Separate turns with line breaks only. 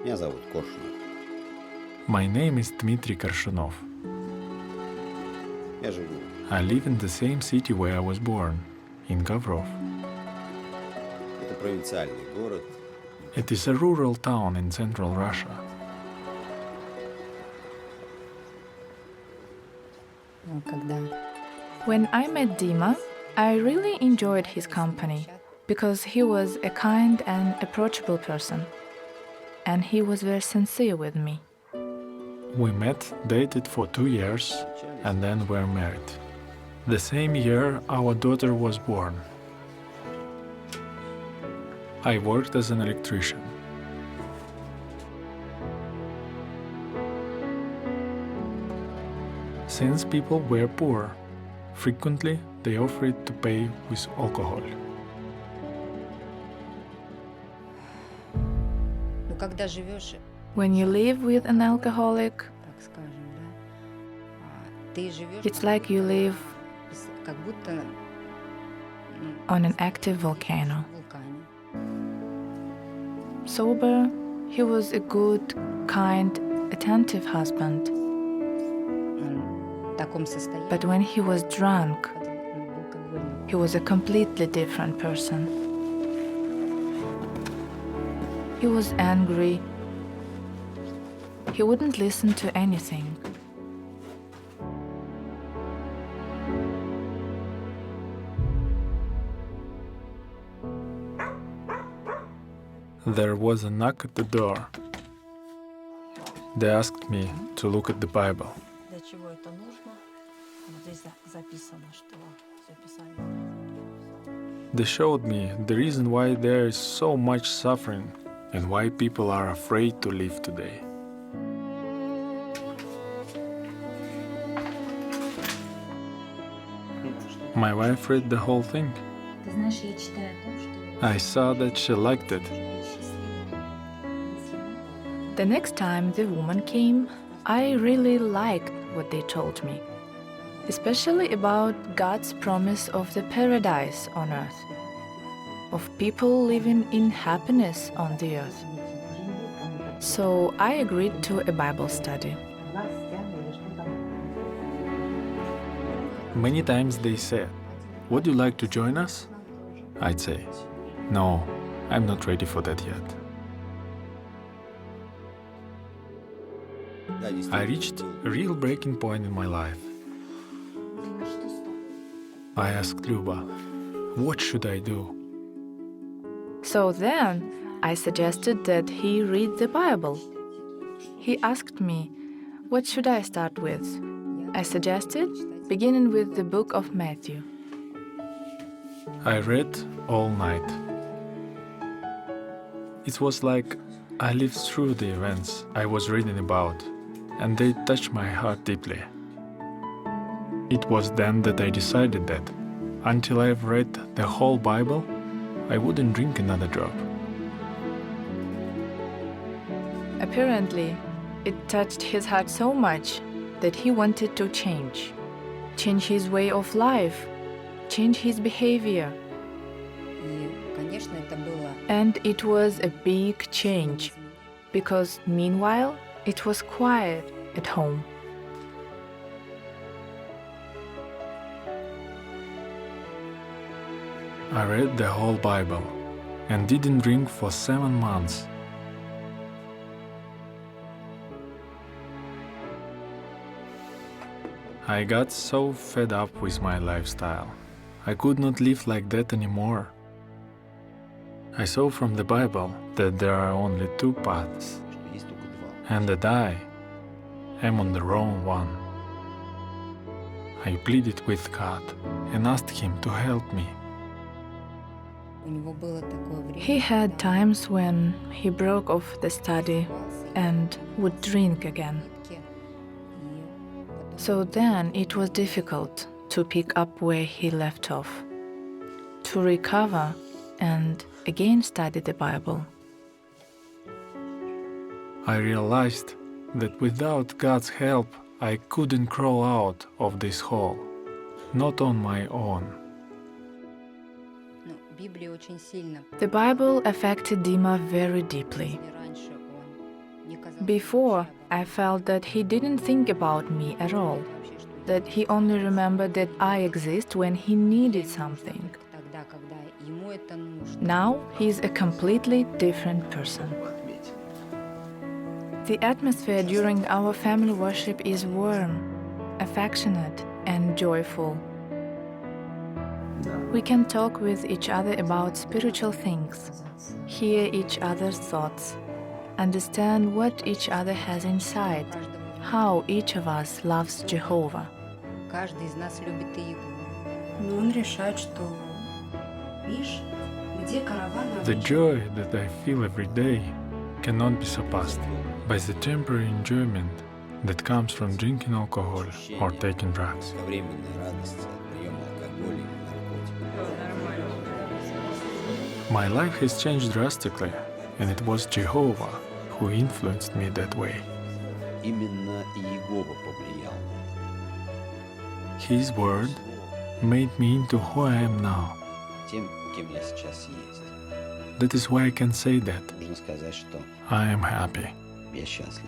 Меня зовут Коршунов.
My name is Dmitry Korshunov.
Я живу.
I live in the same city where I was born, in Gavrov.
Это провинциальный город.
It is a rural town in central Russia.
When I met Dima, I really enjoyed his company because he was a kind and approachable person, and he was very sincere with me.
We met, dated for 2 years, and then were married. The same year our daughter was born. I worked as an electrician. Since people were poor, frequently they offered to pay with alcohol.
When you live with an alcoholic, it's like you live on an active volcano. Sober, he was a good, kind, attentive husband. But when he was drunk, he was a completely different person. He was angry. He wouldn't listen to anything.
There was a knock at the door. They asked me to look at the Bible.
Для чего это нужно? Вот здесь записано, что все Писание.
They showed me the reason why there is so much suffering and why people are afraid to live today. My wife read the whole thing.
Ты знаешь, я читаю то, что
I saw that she liked it.
The next time the woman came, I really liked what they told me, especially about God's promise of the paradise on earth, of people living in happiness on the earth. So I agreed to a Bible study.
Many times they said, "Would you like to join us?" I'd say, "No, I'm not ready for that yet." I reached a real breaking point in my life. I asked Luba, "What should I do?"
So then I suggested that he read the Bible. He asked me, what should I start with? I suggested beginning with the book of Matthew.
I read all night. It was like I lived through the events I was reading about, and they touched my heart deeply. It was then that I decided that, until I've read the whole Bible, I wouldn't drink another drop.
Apparently, it touched his heart so much that he wanted to change his way of life, change his behavior. And it was a big change, because meanwhile, it was quiet at home.
I read the whole Bible and didn't drink for 7 months. I got so fed up with my lifestyle. I could not live like that anymore. I saw from the Bible that there are only 2 paths,
Есть только два.
and that I am on the wrong one. I pleaded with God and asked Him to help me.
He had times when he broke off the study and would drink again. So then it was difficult to pick up where he left off, to recover and again study the Bible.
I realized that without God's help, I couldn't crawl out of this hole, not on my own.
The Bible affected Dima very deeply. Before, I felt that he didn't think about me at all, that he only remembered that I exist when he needed something.
тогда, когда ему это нужно.
Now, he's a completely different person. The atmosphere during our family worship is warm, affectionate, and joyful. We can talk with each other about spiritual things, hear each other's thoughts, understand what each other has inside, how each of us loves Jehovah.
Каждый из нас любит Иегу.
Но он решает, что, видишь, где караван
The
обычно?
joy that I feel every day cannot be surpassed by the temporary enjoyment that comes from drinking alcohol or taking drugs.
Кратковременной радости от приема алкоголя или наркотиков.
My life has changed drastically, and it was Jehovah who influenced me that way.
Именно Иегова повлиял на это.
His word made me into who I am now.
Тем, кем я сейчас есть.
That is why I can say that
Можно сказать, что
I am happy.
я счастлив.